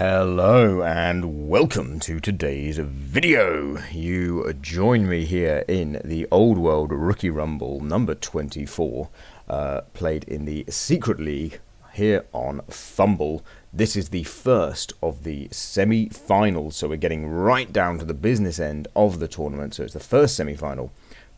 Hello and welcome to today's video. You join me here in the Old World Rookie Rumble number 24, played in the Secret League here on FUMBBL. This is the first of the semi-finals, so we're getting right down to the business end of the tournament. So it's the first semi-final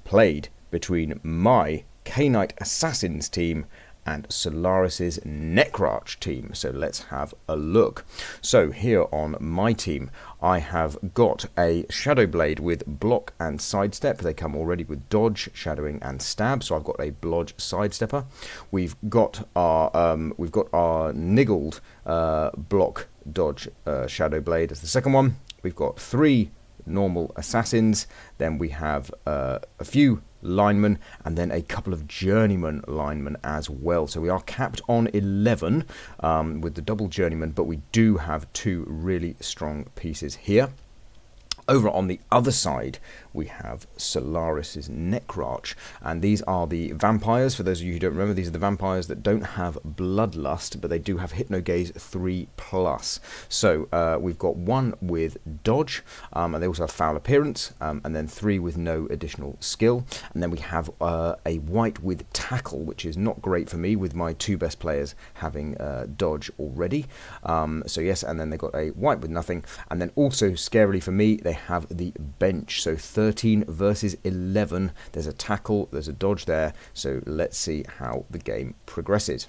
played between my K-Knight Assassins team and Solaris's Necrarch team. So let's have a look. So here on my team, I have got a Shadow Blade with block and sidestep. They come already with dodge, shadowing, and stab. So I've got a blodge sidestepper. We've got our niggled block dodge Shadow Blade as the second one. We've got 3 normal assassins. Then we have a few linemen and then a couple of journeyman linemen as well. So we are capped on 11 with the double journeyman, but we do have 2 really strong pieces here. Over on the other side, we have Solaris's Necrarch, and these are the vampires. For those of you who don't remember, these are the vampires that don't have Bloodlust, but they do have Hypnogaze 3+. So we've got 1 with dodge, and they also have foul appearance, and then 3 with no additional skill. And then we have a white with tackle, which is not great for me, with my 2 best players having dodge already. So yes, and then they've got a white with nothing, and then also scarily for me, they have the bench. So 13 versus 11. There's a tackle, there's a dodge there. So let's see how the game progresses.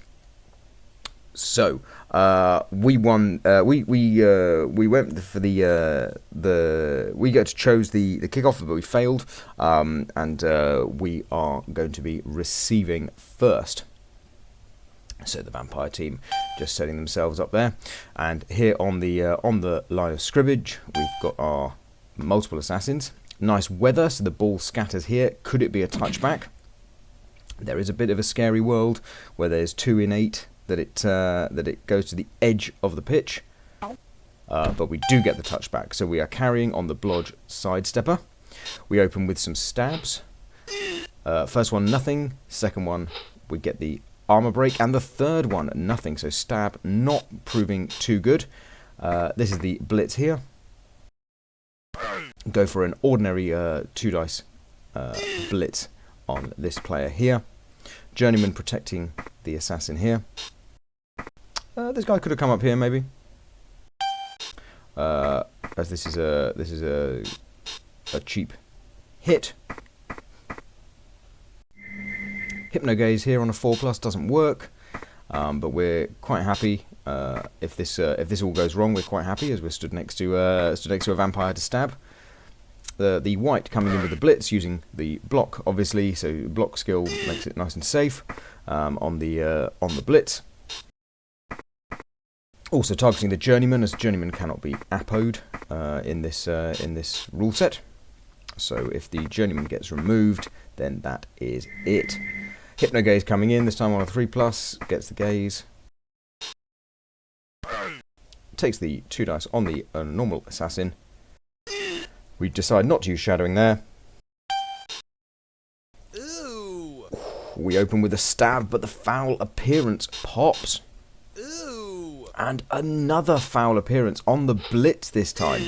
So we won. We went for we chose the kickoff, but we failed. And we are going to be receiving first. So the vampire team just setting themselves up there, and here on the line of scrimmage, we've got our multiple assassins. Nice weather, so the ball scatters here. Could it be a touchback? There is a bit of a scary world where there's 2 in 8 that it goes to the edge of the pitch, but we do get the touchback. So we are carrying on the blodge sidestepper. We open with some stabs. First one nothing. Second one we get the armor break, and the third one nothing. So stab not proving too good. This is the blitz here. Go for an ordinary 2 dice blitz on this player here. Journeyman protecting the assassin here. This guy could have come up here maybe, as this is a cheap hit. Hypnogaze here on a 4+ doesn't work, but we're quite happy. If this all goes wrong, we're quite happy as we're stood next to a vampire to stab. The white coming in with the blitz using the block, obviously, so block skill makes it nice and safe on the blitz. Also targeting the journeyman, as journeyman cannot be appoed in this rule set. So if the journeyman gets removed, then that is it. Hypnogaze coming in, this time on a 3+, gets the gaze. Takes the 2 dice on the normal assassin. We decide not to use shadowing there. Ooh. We open with a stab, but the foul appearance pops. Ooh. And another foul appearance on the blitz this time.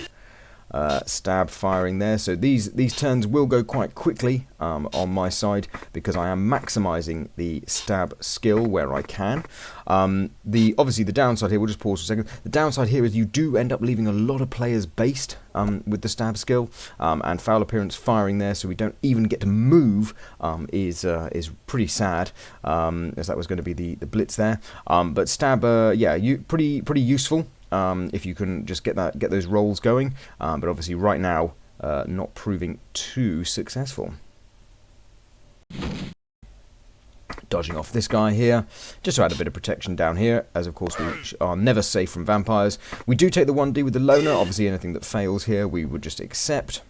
Stab firing there, so these turns will go quite quickly on my side because I am maximizing the stab skill where I can. Obviously the downside here, we'll just pause for a second. The downside here is you do end up leaving a lot of players based with the stab skill, and foul appearance firing there, so we don't even get to move is pretty sad, as that was going to be the blitz there. But stab, yeah, pretty useful. If you can just get those rolls going, but obviously right now not proving too successful. Dodging off this guy here, just to add a bit of protection down here, as of course we are never safe from vampires. We do take the 1D with the loner. Obviously anything that fails here we would just accept.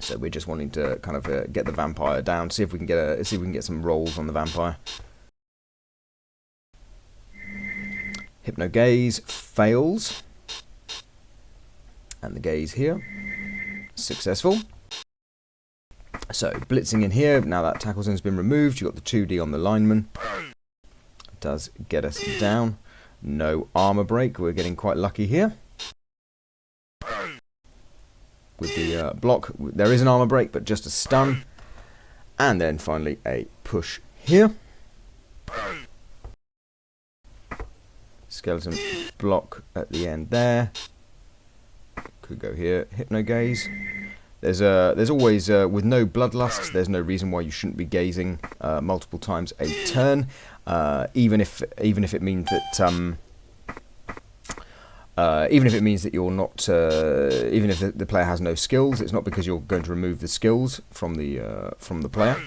So we're just wanting to kind of get the vampire down, see if we can get some rolls on the vampire. Hypnogaze fails, and the gaze here, successful. So blitzing in here, now that tackle zone's been removed, you've got the 2D on the lineman. Does get us down. No armor break. We're getting quite lucky here. With the block, there is an armor break, but just a stun. And then finally a push here. Skeleton block at the end there. Could go here. Hypno gaze. There's always with no bloodlust, there's no reason why you shouldn't be gazing multiple times a turn, even if it means that you're not, even if the player has no skills. It's not because you're going to remove the skills from the player.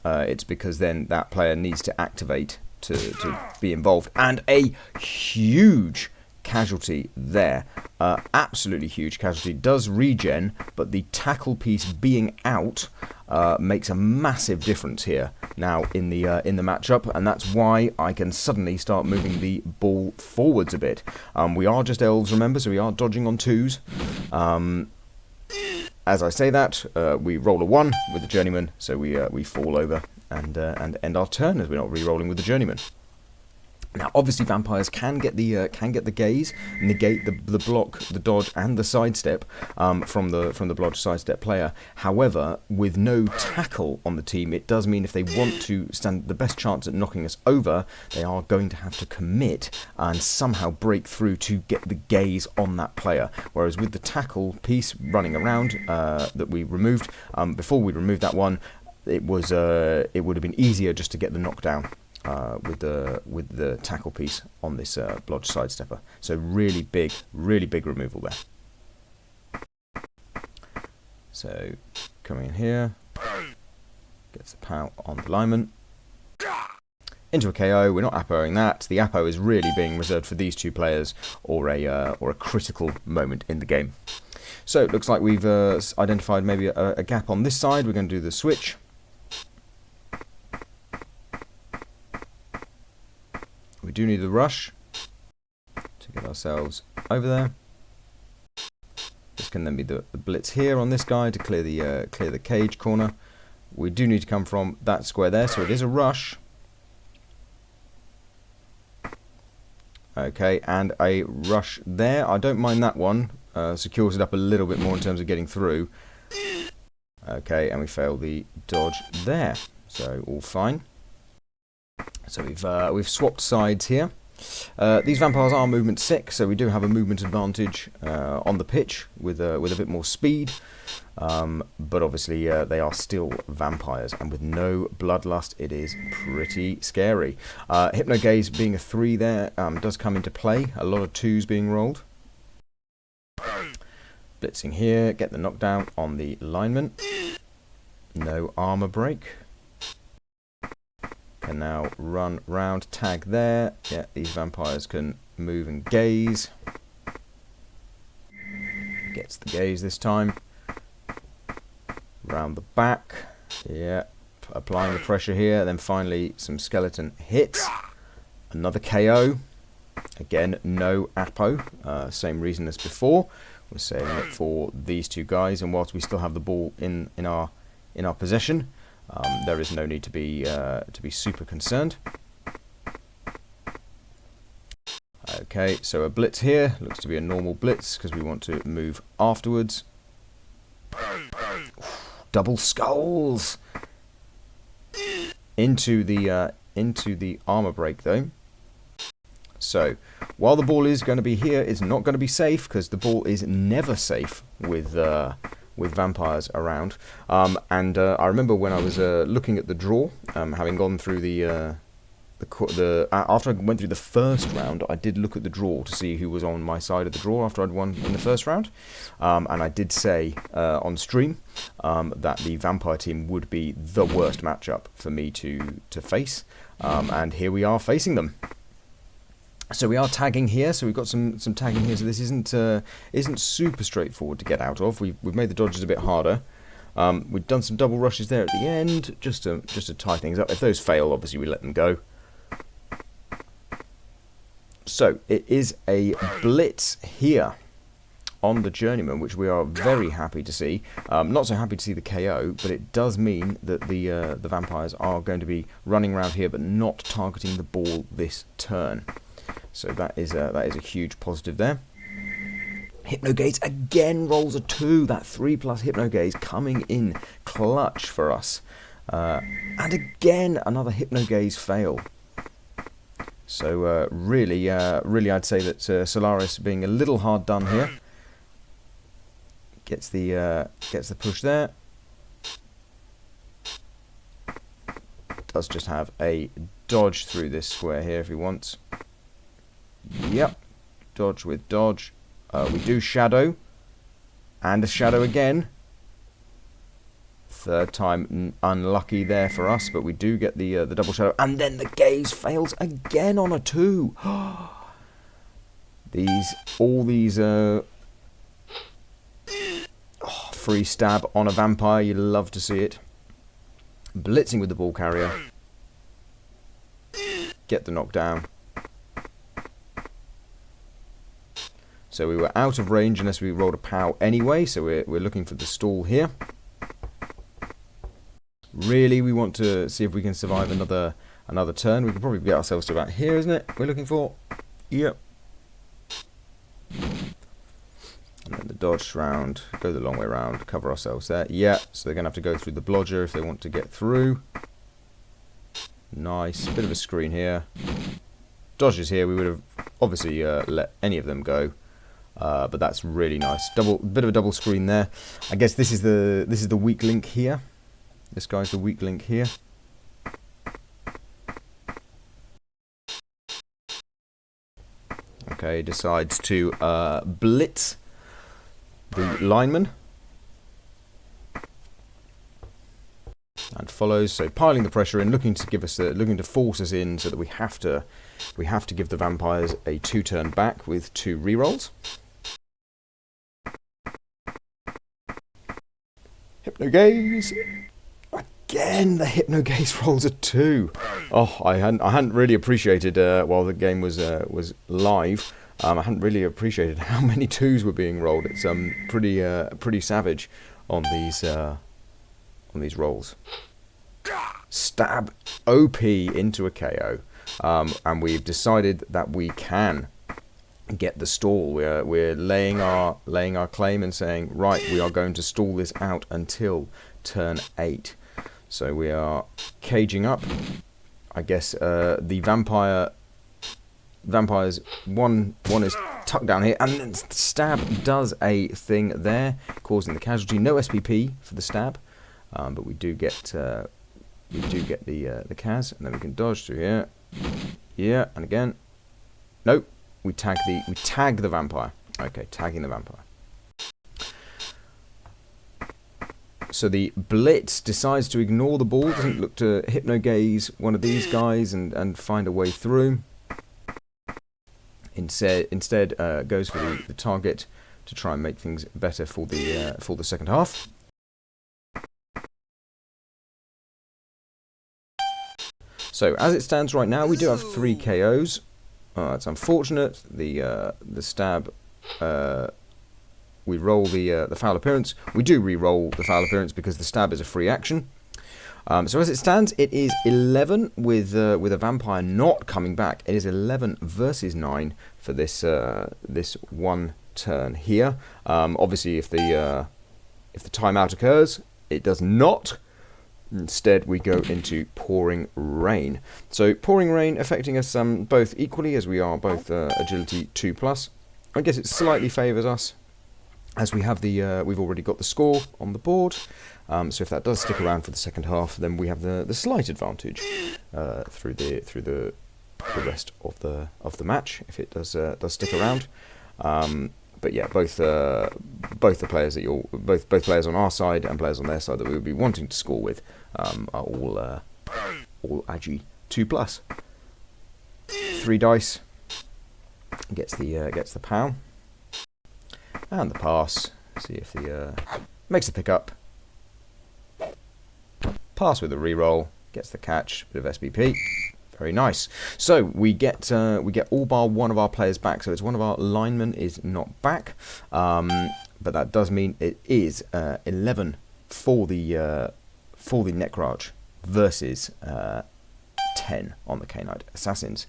It's because then that player needs to activate to be involved. And a huge casualty there, absolutely huge casualty. Does regen, but the tackle piece being out makes a massive difference here now in the matchup, and that's why I can suddenly start moving the ball forwards a bit. We are just elves, remember, so we are dodging on 2s. As I say that, we roll a 1 with the journeyman, so we fall over and end our turn as we're not re-rolling with the journeyman. Now, obviously, vampires can get the gaze, negate the block, the dodge, and the sidestep from the block sidestep player. However, with no tackle on the team, it does mean if they want to stand the best chance at knocking us over, they are going to have to commit and somehow break through to get the gaze on that player. Whereas with the tackle piece running around that we removed before we removed that one, it would have been easier just to get the knockdown. With the tackle piece on this blodge sidestepper. So really big removal there. So coming in here, gets the pow on the lineman. Into a KO. We're not appoing that. The appo is really being reserved for these two players or a critical moment in the game. So it looks like we've identified maybe a gap on this side. We're going to do the switch. We do need the rush to get ourselves over there. This can then be the blitz here on this guy to clear the cage corner. We do need to come from that square there, so it is a rush. Okay, and a rush there. I don't mind that one. Secures it up a little bit more in terms of getting through. Okay, and we fail the dodge there. So all fine. So we've swapped sides here. These vampires are movement 6, so we do have a movement advantage on the pitch with a bit more speed. But obviously they are still vampires, and with no bloodlust, it is pretty scary. Hypnogaze being a 3 there does come into play. A lot of 2s being rolled. Blitzing here, get the knockdown on the lineman. No armor break. Can now run round, tag there. Yeah, these vampires can move and gaze. Gets the gaze this time. Round the back. Yeah, applying the pressure here. Then finally some skeleton hits. Another KO. Again, no Apo. Same reason as before. We're saving it for these two guys, and whilst we still have the ball in our possession, there is no need to be super concerned. Okay, so a blitz here looks to be a normal blitz because we want to move afterwards. Double skulls into the armor break though. So while the ball is going to be here, it's not going to be safe because the ball is never safe with vampires around. And I remember when I was looking at the draw, having gone through after I went through the first round, I did look at the draw to see who was on my side of the draw after I'd won in the first round. And I did say on stream that the vampire team would be the worst matchup for me to face. And here we are facing them. So we are tagging here, so we've got some tagging here, so this isn't super straightforward to get out of. We've made the dodges a bit harder. We've done some double rushes there at the end, just to tie things up. If those fail, obviously we let them go. So it is a blitz here on the journeyman, which we are very happy to see. Not so happy to see the KO, but it does mean that the vampires are going to be running around here, but not targeting the ball this turn. So that is a huge positive there. Hypnogaze again rolls a 2. That 3+ Hypnogaze coming in clutch for us. And again, another Hypnogaze fail. So really I'd say that Solaris being a little hard done here. Gets the push there. Does just have a dodge through this square here if he wants. Yep. Dodge with dodge. We do shadow. And a shadow again. Third time unlucky there for us, but we do get the double shadow. And then the gaze fails again on a 2. All these free stab on a vampire, you love to see it. Blitzing with the ball carrier. Get the knockdown. So we were out of range unless we rolled a POW anyway, so we're looking for the stall here. Really, we want to see if we can survive another turn. We can probably get ourselves to about here, isn't it? We're looking for. Yep. And then the dodge round, go the long way round, cover ourselves there. Yeah, so they're going to have to go through the blodger if they want to get through. Nice, bit of a screen here. Dodges here, we would have obviously let any of them go. But that's really nice. Bit of a double screen there. I guess this is the weak link here. This guy's the weak link here. Okay, decides to blitz the lineman. And follows, so piling the pressure in, looking to force us in so that we have to give the vampires a 2-turn back with 2 rerolls. Hypnogaze. Again, the Hypnogaze rolls a 2. Oh, I hadn't really appreciated while the game was live. I hadn't really appreciated how many 2s were being rolled. It's pretty savage on these rolls. Stab OP into a KO, and we've decided that we can get the stall. We're laying our claim and saying, right, we are going to stall this out until turn 8. So we are caging up. I guess the vampires one is tucked down here, and then stab does a thing there, causing the casualty. No SPP for the stab, but we do get the Kaz, and then we can dodge through here. Yeah, and again, nope. We tag the vampire. Okay, tagging the vampire. So the blitz decides to ignore the ball, doesn't look to Hypnogaze one of these guys and find a way through. Instead goes for the target to try and make things better for the second half. So as it stands right now, we do have 3 KOs. It's unfortunate. The stab. We roll the foul appearance. We do re-roll the foul appearance because the stab is a free action. So as it stands, it is 11 with a vampire not coming back. It is 11 versus 9 for this one turn here. Obviously, if the timeout occurs, it does not. Instead, we go into pouring rain. So pouring rain affecting us both equally, as we are both agility 2+. I guess it slightly favours us, as we have we've already got the score on the board. So if that does stick around for the second half, then we have the slight advantage through the rest of the match if it does stick around. But yeah, both the players that both players on our side and players on their side that we would be wanting to score with are all Agi 2+. 3 dice gets the POW and the pass. See if the makes the pickup. Pass with a reroll, gets the catch, bit of SBP. Very nice. So we get all bar one of our players back. So it's one of our linemen is not back, but that does mean it is 11 for the Necrarch versus 10 on the K-Knight Assassins.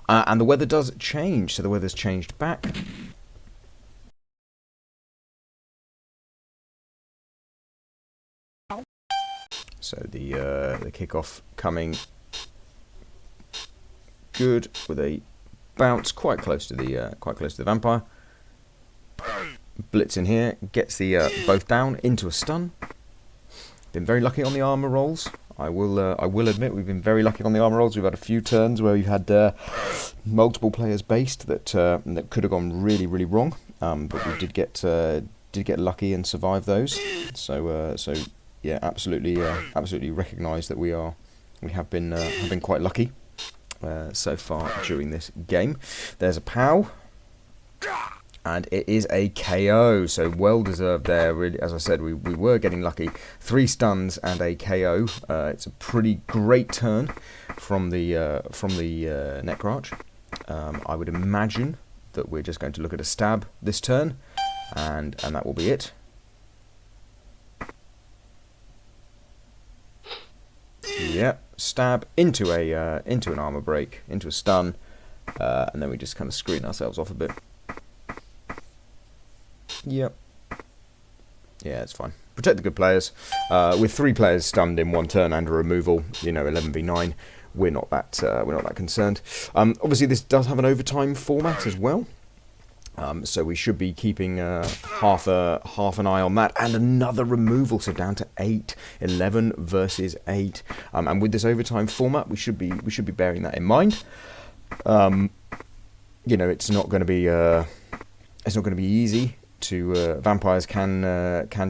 And the weather does change, so the weather's changed back. So the kickoff coming good with a bounce quite close to the vampire. Blitz in here, gets the both down into a stun. Been very lucky on the armor rolls. I will admit we've been very lucky on the armor rolls. We've had a few turns where we've had multiple players based that could have gone really wrong, but we did get lucky and survive those. So yeah, absolutely recognise that we have been quite lucky so far during this game. There's a POW. And it is a KO, so well deserved there. Really, as I said, we were getting lucky. 3 stuns and a KO. It's a pretty great turn from the Necrarch. I would imagine that we're just going to look at a stab this turn, and that will be it. Yeah, stab into an armor break, into a stun, and then we just kind of screen ourselves off a bit. Yep. Yeah, it's fine. Protect the good players. With 3 players stunned in 1 turn and a removal, 11v9, we're not that concerned. Obviously, this does have an overtime format as well, so we should be keeping half an eye on that. And another removal, so down to 8, 11 versus 8. And with this overtime format, we should be bearing that in mind. It's not going to be easy. Vampires can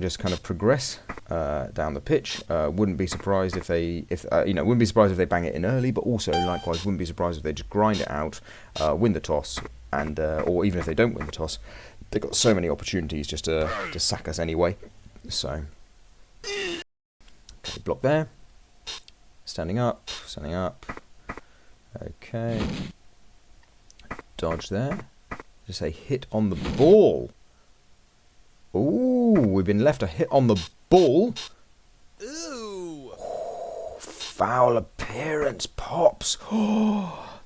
just kind of progress down the pitch. Wouldn't be surprised if they bang it in early, but also likewise wouldn't be surprised if they just grind it out, win the toss, and or even if they don't win the toss, they've got so many opportunities just to sack us anyway. So okay, block there, standing up. Okay, dodge there. Just a hit on the ball. Ooh, we've been left a hit on the ball. Ooh. Foul appearance pops.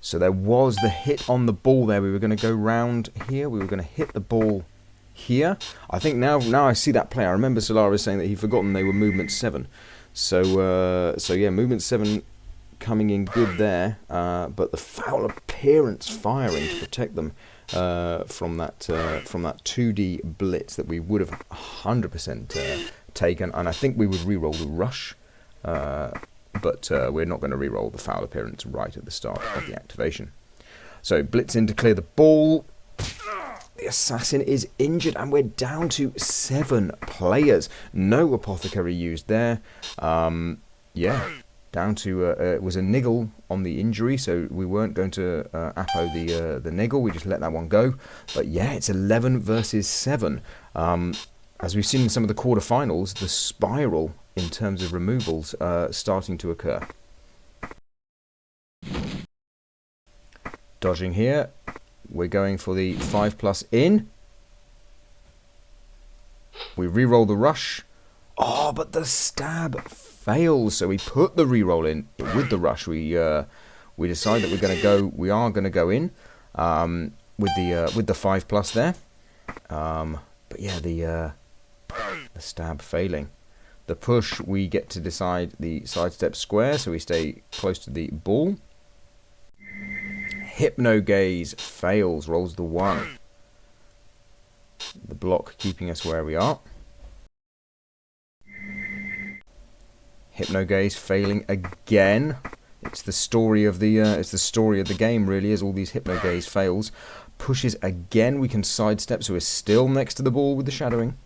So there was the hit on the ball there. We were going to go round here. We were going to hit the ball here. I think now I see that play. I remember Solaris saying that he'd forgotten they were movement 7. So yeah, movement 7 coming in good there. But the foul appearance firing to protect them from that 2D blitz that we would have 100% taken, and I think we would re-roll the rush, but we're not going to re-roll the foul appearance right at the start of the activation. So blitz in to clear the ball. The assassin is injured, and we're down to 7 players. No apothecary used there. Yeah. Down to it was a niggle on the injury, so we weren't going to Apo the niggle. We just let that one go. But yeah, it's 11 versus 7. As we've seen in some of the quarterfinals, the spiral in terms of removals starting to occur. Dodging here, we're going for the 5+ in. We re-roll the rush. Oh, but the stab fails, so we put the reroll in with the rush. We decide that we are going to go in with the 5+ there. But yeah, the stab failing. The push, we get to decide the sidestep square, so we stay close to the ball. Hypno gaze fails, rolls the 1. The block keeping us where we are. Hypno gaze failing again. It's the story of the game, really, as all these hypno gaze fails. Pushes again. We can sidestep, so we're still next to the ball with the shadowing.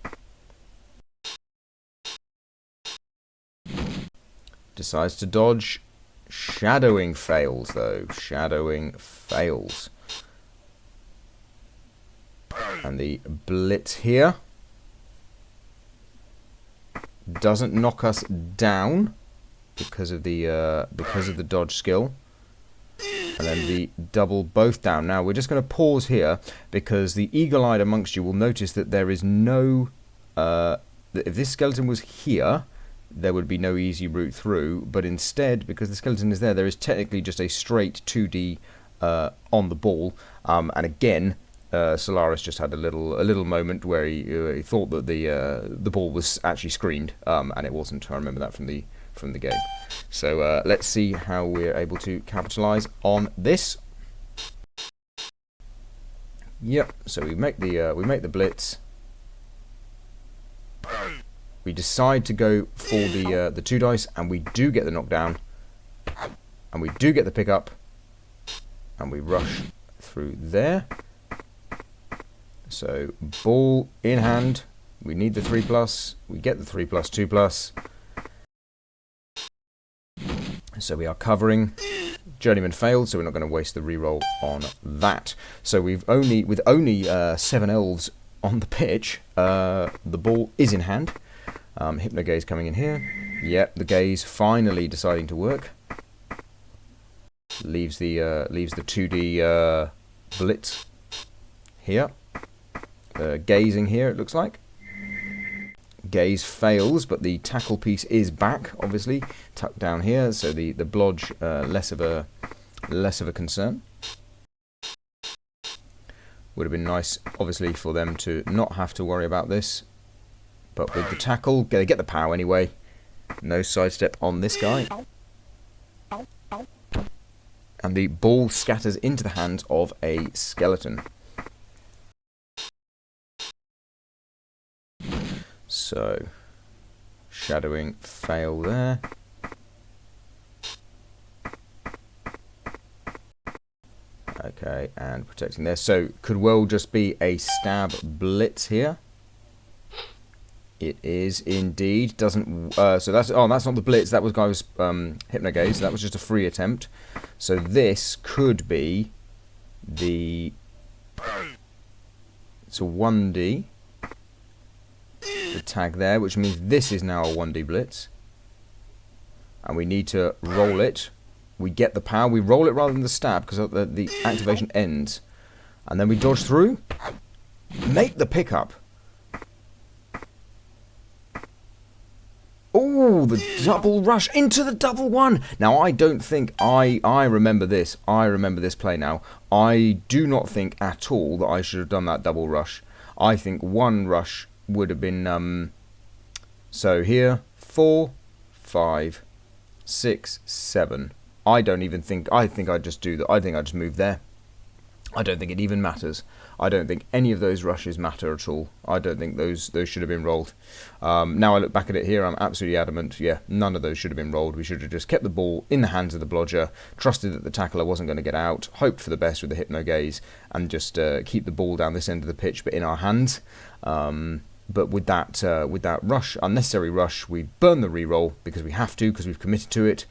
Decides to dodge. Shadowing fails, though. Shadowing fails. And the blitz here doesn't knock us down because of the dodge skill, and then the double both down. Now we're just going to pause here because the eagle-eyed amongst you will notice that there is no if this skeleton was here, there would be no easy route through, but instead, because the skeleton is there, there is technically just a straight 2D on the ball, and again, Solaris just had a little moment where he thought that the ball was actually screened, and it wasn't. I remember that from the game. So let's see how we're able to capitalize on this. Yep. So we make the blitz. We decide to go for the 2 dice, and we do get the knockdown, and we do get the pickup, and we rush through there. So ball in hand. We need the 3+. We get the 3+, 2+. So we are covering. Journeyman failed, so we're not going to waste the reroll on that. So with only 7 elves on the pitch, the ball is in hand. Hypno Gaze coming in here. Yep, the gaze finally deciding to work. Leaves the 2D blitz here. Gazing here, it looks like. Gaze fails, but the tackle piece is back, obviously, tucked down here, so the blodge less of a concern. Would have been nice, obviously, for them to not have to worry about this. But with the tackle, they get the power anyway. No sidestep on this guy. And the ball scatters into the hands of a skeleton. So, shadowing fail there. Okay, and protecting there. So, could well just be a stab blitz here. It is indeed. Doesn't. So that's not the blitz. That was guy's Hypno Gaze. That was just a free attempt. So this could be the. It's a 1D. The tag there, which means this is now a 1D blitz, and we need to roll it. We get the power. We roll it rather than the stab because the activation ends, and then we dodge through. Make the pickup. Oh, the double rush into the double one. Now, I don't think I remember this. I remember this play now. I do not think at all that I should have done that double rush. I think one rush would have been, so here, 4, 5, 6, 7. I don't even think, I think I just do that. I think I just move there. I don't think it even matters. I don't think any of those rushes matter at all. I don't think those should have been rolled. Now I look back at it here, I'm absolutely adamant. Yeah, none of those should have been rolled. We should have just kept the ball in the hands of the blodger, trusted that the tackler wasn't going to get out, hoped for the best with the Hypno Gaze, and just keep the ball down this end of the pitch, but in our hands. But with that rush, unnecessary rush, we burn the reroll because we have to, because we've committed to it.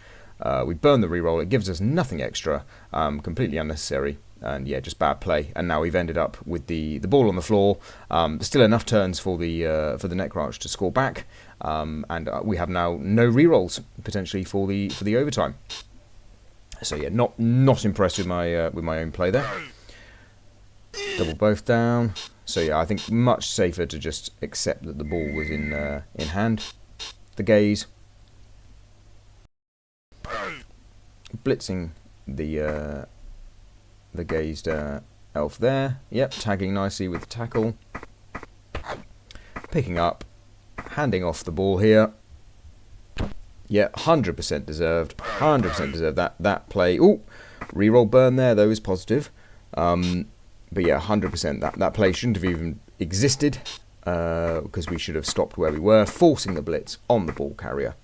We burn the reroll. It gives us nothing extra, completely unnecessary. And yeah, just bad play. And now we've ended up with the ball on the floor. Still enough turns for the Necrarch to score back, and we have now no rerolls potentially for the overtime. So yeah, not impressed with my own play there. Double both down. So yeah, I think much safer to just accept that the ball was in hand. The gaze, blitzing the gazed elf there. Yep, tagging nicely with the tackle. Picking up, handing off the ball here. Yeah, 100% deserved. 100% deserved that play. Ooh, reroll burn there though is positive. But yeah, 100% that play shouldn't have even existed because we should have stopped where we were, forcing the blitz on the ball carrier.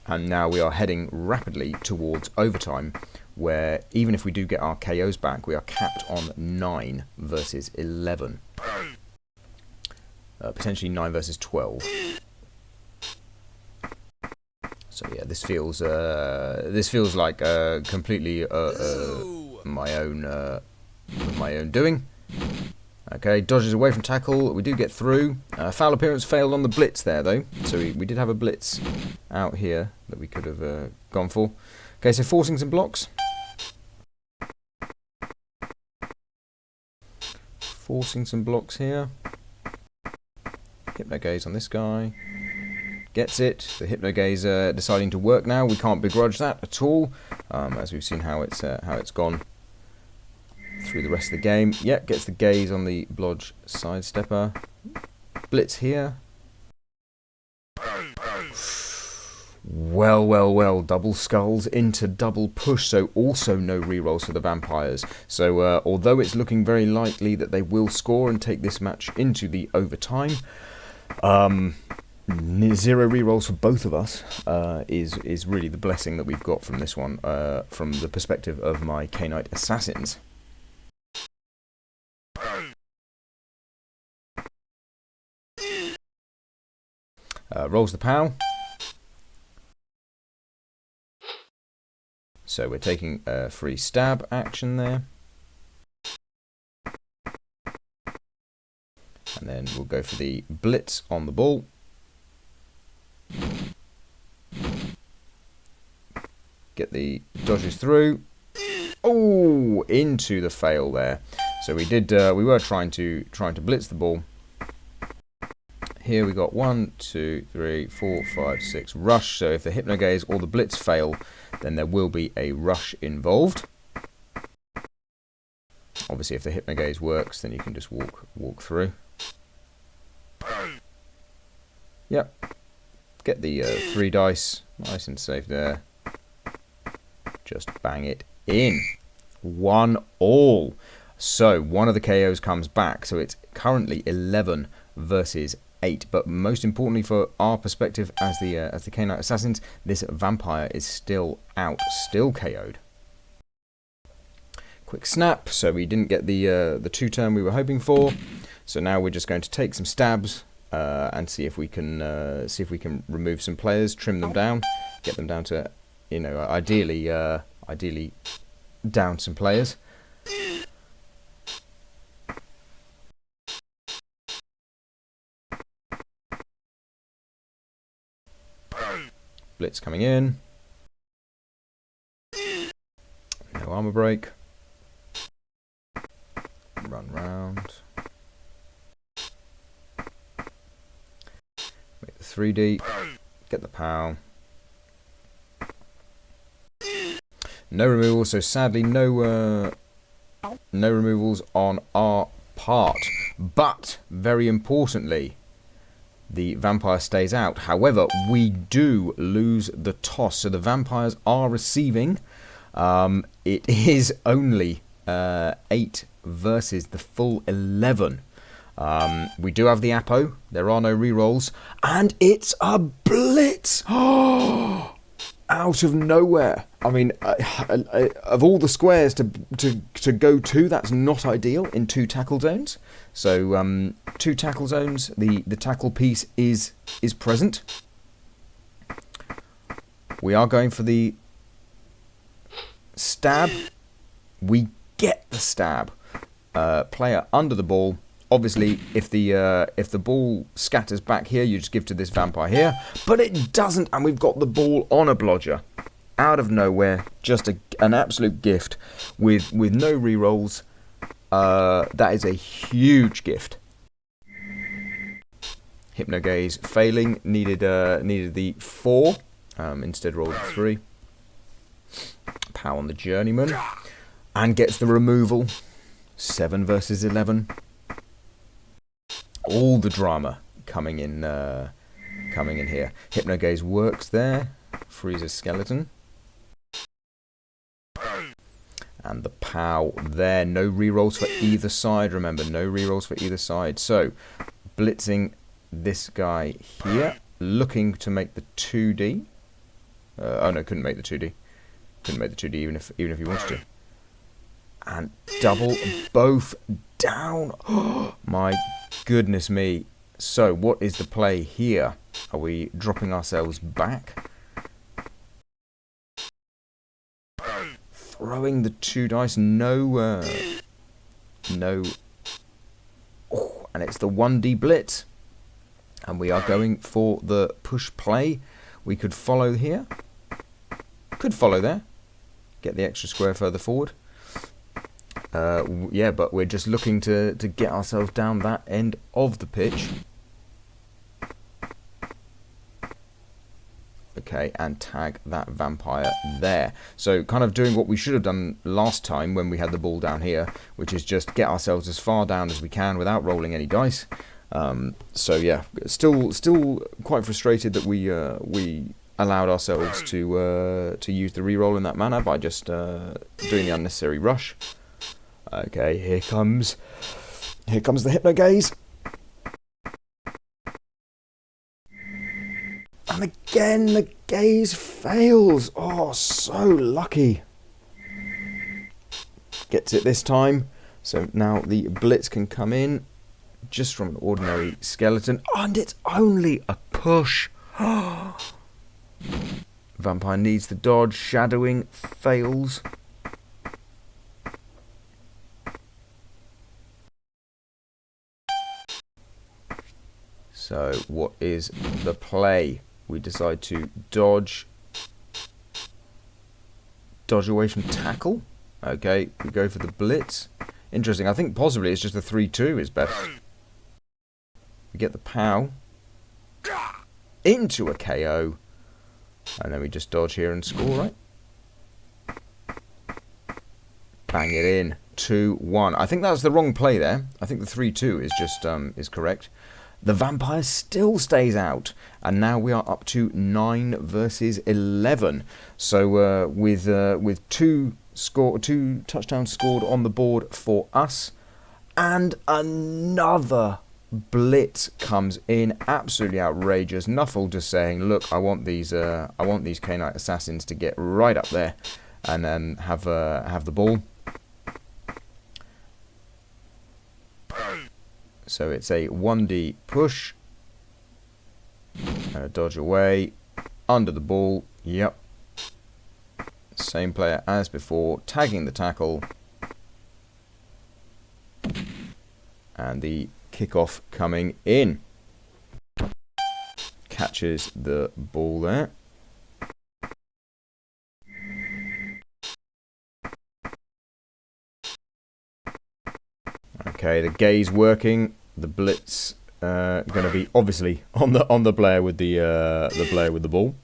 And now we are heading rapidly towards overtime, where even if we do get our KOs back, we are capped on 9 versus 11. Potentially 9 versus 12. So yeah, this feels like completely my own doing. Okay, dodges away from tackle. We do get through. Foul appearance failed on the blitz there, though. So we did have a blitz out here that we could have gone for. Okay, so forcing some blocks. Forcing some blocks here. Hypno Gaze on this guy. gets it. The Hypnogaze deciding to work now. We can't begrudge that at all, as we've seen how it's gone through the rest of the game. Yep, gets the gaze on the Blodge sidestepper. Blitz here. Well, double skulls into double push, so also no rerolls for the Vampires. So although it's looking very likely that they will score and take this match into the overtime, 0 rerolls for both of us is really the blessing that we've got from this one, from the perspective of my K-Knight Assassins. Rolls the POW. So we're taking a free stab action there. And then we'll go for the blitz on the ball. Get the dodges through. Oh, into the fail there. So we were trying to blitz the ball. Here we got 1, 2, 3, 4, 5, 6 rush. So if the Hypnogaze or the blitz fail, then there will be a rush involved. Obviously, if the Hypnogaze works, then you can just walk through. Yep. Get the 3 dice, nice and safe there. Just bang it in. 1-all. So one of the KOs comes back. So it's currently 11 versus 8, but most importantly for our perspective as the K-Knight Assassins, this Vampire is still out, still KO'd. Quick snap, so we didn't get the 2-turn we were hoping for. So now we're just going to take some stabs and see if we can remove some players, trim them down, get them down to, you know, ideally down some players. Blitz coming in. No armor break. Run round. Make the 3D. Get the POW. No removals, so sadly no removals on our part. But very importantly, the Vampire stays out. However, we do lose the toss, so the Vampires are receiving. It is only 8 versus the full 11. We do have the Apo. There are no rerolls, and it's a blitz. Out of nowhere. I mean, of all the squares to go to, that's not ideal in 2 tackle zones. So 2 tackle zones, the tackle piece is present. We are going for the stab. We get the stab. Player under the ball. Obviously, if the ball scatters back here, you just give to this Vampire here. But it doesn't, and we've got the ball on a blodger. Out of nowhere, just an absolute gift with no rerolls. That is a huge gift. Hypnogaze failing, needed the 4, instead rolled 3. POW on the Journeyman, and gets the removal. 7 versus 11. All the drama coming in here. Hypnogaze works there. Frees a skeleton. And the POW there. No rerolls for either side. Remember, no rerolls for either side. So, blitzing this guy here. Looking to make the 2D. Oh no, couldn't make the 2D. Couldn't make the 2D even if he wanted to. And double both down. Oh, my goodness me. So, what is the play here? Are we dropping ourselves back? Throwing the 2 dice. No. Oh, and it's the 1D blitz. And we are going for the push play. We could follow here. Could follow there. Get the extra square further forward. Yeah, but we're just looking to get ourselves down that end of the pitch. Okay, and tag that vampire there. So kind of doing what we should have done last time when we had the ball down here, which is just get ourselves as far down as we can without rolling any dice. So yeah, still quite frustrated that we allowed ourselves to use the reroll in that manner by just doing the unnecessary rush. Okay, here comes the hypno gaze. And again, the gaze fails. Oh, so lucky. Gets it this time. So now the blitz can come in just from an ordinary skeleton. And it's only a push. Vampire needs the dodge. Shadowing fails. So what is the play? We decide to dodge away from tackle. Okay, we go for the blitz. Interesting. I think possibly it's just the 3-2 is best. We get the POW into a KO. And then we just dodge here and score, right? Bang it in. 2-1. I think that was the wrong play there. I think the 3-2 is just is correct. The vampire still stays out, and now we are up to 9 versus 11. So with two touchdowns scored on the board for us, and another blitz comes in, absolutely outrageous. Nuffle just saying, "Look, I want these K-Knight assassins to get right up there, and then have the ball." So it's a 1D push. Dodge away. Under the ball. Yep. Same player as before. Tagging the tackle. And the kickoff coming in. Catches the ball there. Okay, the gaze working. The blitz going to be obviously on the player with the ball.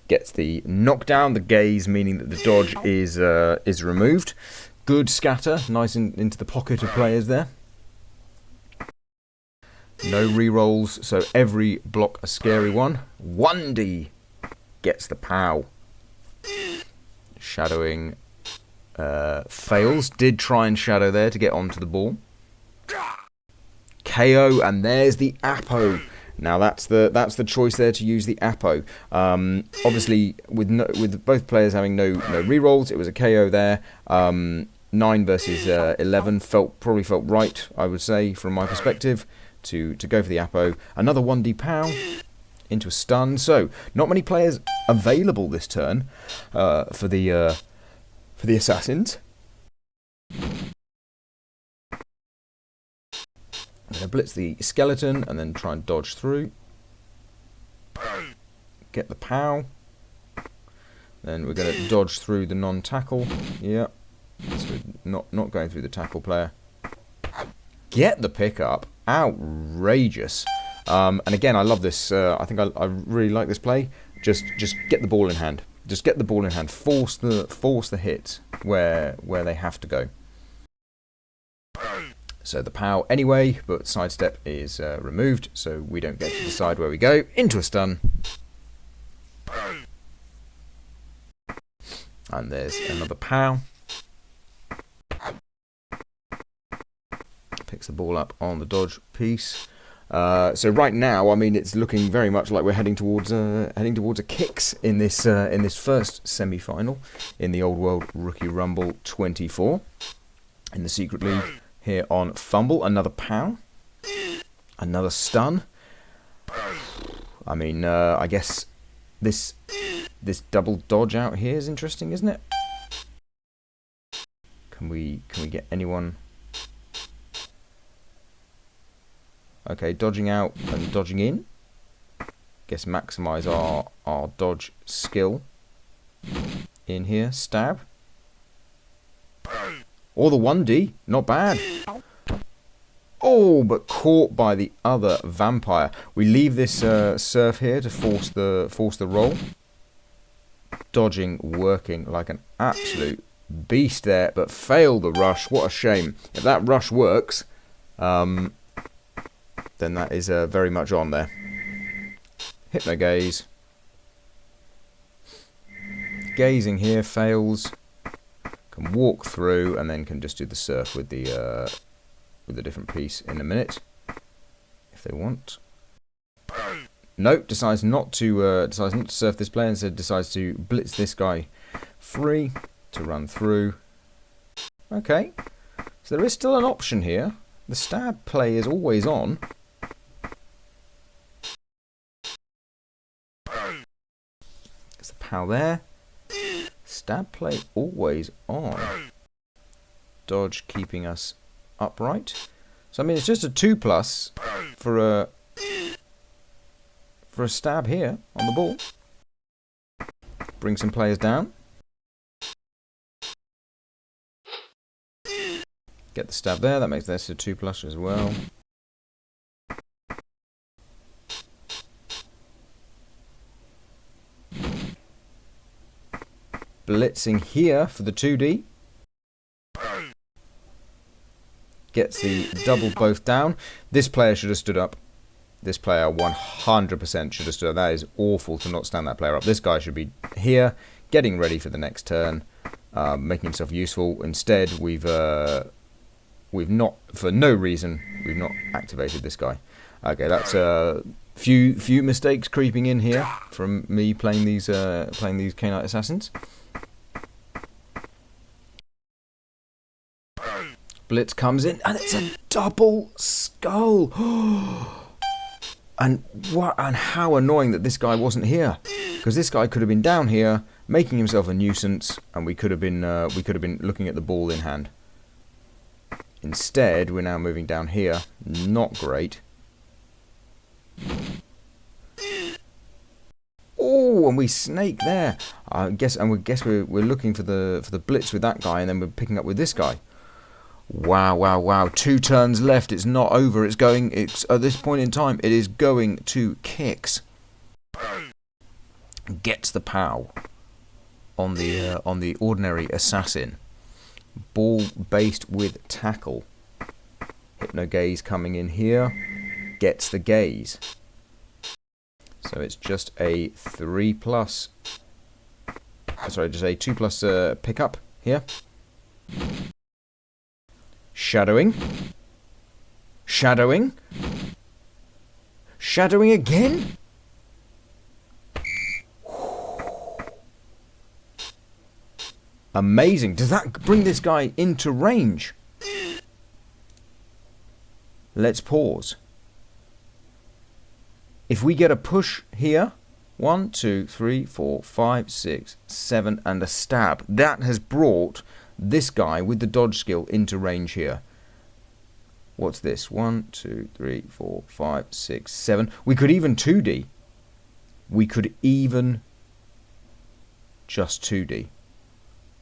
Gets the knockdown. The gaze meaning that the dodge is removed. Good scatter, nice into the pocket of players there. No rerolls, so every block a scary one. 1D. Gets the POW. Shadowing fails. Did try and shadow there to get onto the ball. KO, and there's the Apo. Now that's the choice there to use the Apo. Obviously, with both players having no rerolls, it was a KO there. 9 versus 11 probably felt right, I would say, from my perspective, to go for the Apo. Another 1D POW. Into a stun. So not many players available this turn for the assassins. I'm going to blitz the skeleton and then try and dodge through. Get the POW. Then we're going to dodge through the non-tackle. Yeah. So not going through the tackle player. Get the pickup. Outrageous. And again, I love this. I think I really like this play. Just get the ball in hand. Just get the ball in hand. Force the hits where they have to go. So the POW anyway, but sidestep is removed, so we don't get to decide where we go. Into a stun. And there's another POW. Picks the ball up on the dodge piece. So right now, I mean, it's looking very much like we're heading towards a kicks in this first semi-final in the Old World Rookie Rumble 24 in the Secret League here on FUMBBL. Another POW, another stun. I mean, I guess this double dodge out here is interesting, isn't it? Can we get anyone? Okay, dodging out and dodging in. Guess maximise our dodge skill in here. Stab. Or the 1D. Not bad. Oh, but caught by the other vampire. We leave this surf here to force the roll. Dodging, working like an absolute beast there, but failed the rush. What a shame. If that rush works, then that is very much on there. Hypno gaze. Gazing here fails. Can walk through and then can just do the surf with the different piece in a minute if they want. Nope, decides not to surf this player. Instead, decides to blitz this guy free to run through. Okay, so there is still an option here. The stab play is always on. There's the POW there. Stab play always on. Dodge keeping us upright. So I mean, it's just a 2+ for a stab here on the ball. Bring some players down. Get the stab there. That makes this a 2+ as well. Blitzing here for the 2D. Gets the double both down. This player should have stood up. This player 100% should have stood up. That is awful to not stand that player up. This guy should be here, getting ready for the next turn, making himself useful. Instead, we've not, for no reason, we've not activated this guy. Okay, that's a few mistakes creeping in here from me playing these K-Knight Assassins. Blitz comes in, and it's a double skull. And how annoying that this guy wasn't here, because this guy could have been down here making himself a nuisance, and we could have been looking at the ball in hand. Instead, we're now moving down here. Not great. Oh, and we snake there. I guess we're looking for the blitz with that guy, and then we're picking up with this guy. Wow. 2 turns left. It's not over. It's at this point in time, it is going to kicks. Gets the POW on the ordinary assassin. Ball based with tackle. Hypno gaze coming in here. Gets the gaze. So it's just a 3+. Sorry, just a 2+ pickup here. Shadowing again. Amazing. Does that bring this guy into range? Let's pause. If we get a push here, 1, 2, 3, 4, 5, 6, 7, and a stab, that has brought this guy with the dodge skill into range here. What's this? 1, 2, 3, 4, 5, 6, 7. We could even 2D. We could even just 2D.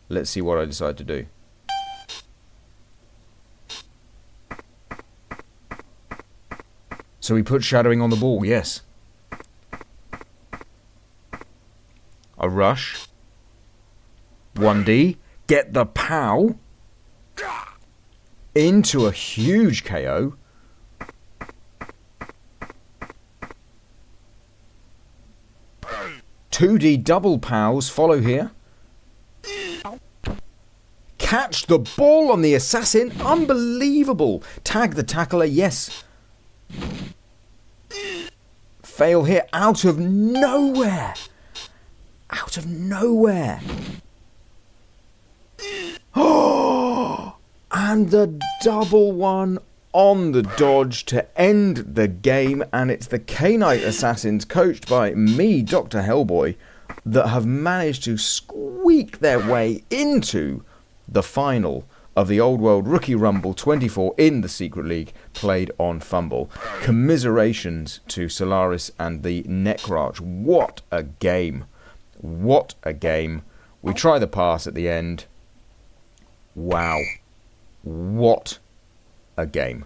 Let's see what I decide to do. So we put shadowing on the ball, yes. A rush. 1D. Get the POW into a huge KO. $2D double POWs follow here. Catch the ball on the assassin. Unbelievable. Tag the tackler, yes. Fail here out of nowhere. Out of nowhere. Oh, and the double one on the dodge to end the game, and it's the K-Knight Assassins, coached by me, Dr. Hellboy, that have managed to squeak their way into the final of the Old World Rookie Rumble 24 in the Secret League, played on FUMBBL. Commiserations to Solaris and the Necrarch. What a game. What a game. We try the pass at the end. Wow. What a game.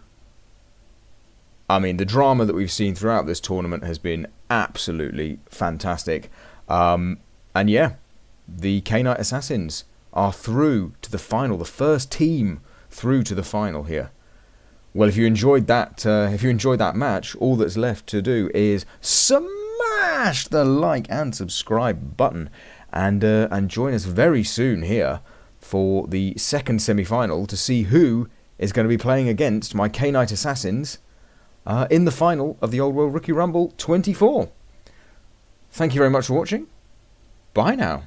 I mean, the drama that we've seen throughout this tournament has been absolutely fantastic. And yeah, the K-Knight Assassins are through to the final, the first team through to the final here. Well, if you enjoyed that match, all that's left to do is smash the like and subscribe button, and join us very soon here for the second semi-final to see who is going to be playing against my K-Knight Assassins in the final of the Old World Rookie Rumble 24. Thank you very much for watching. Bye now.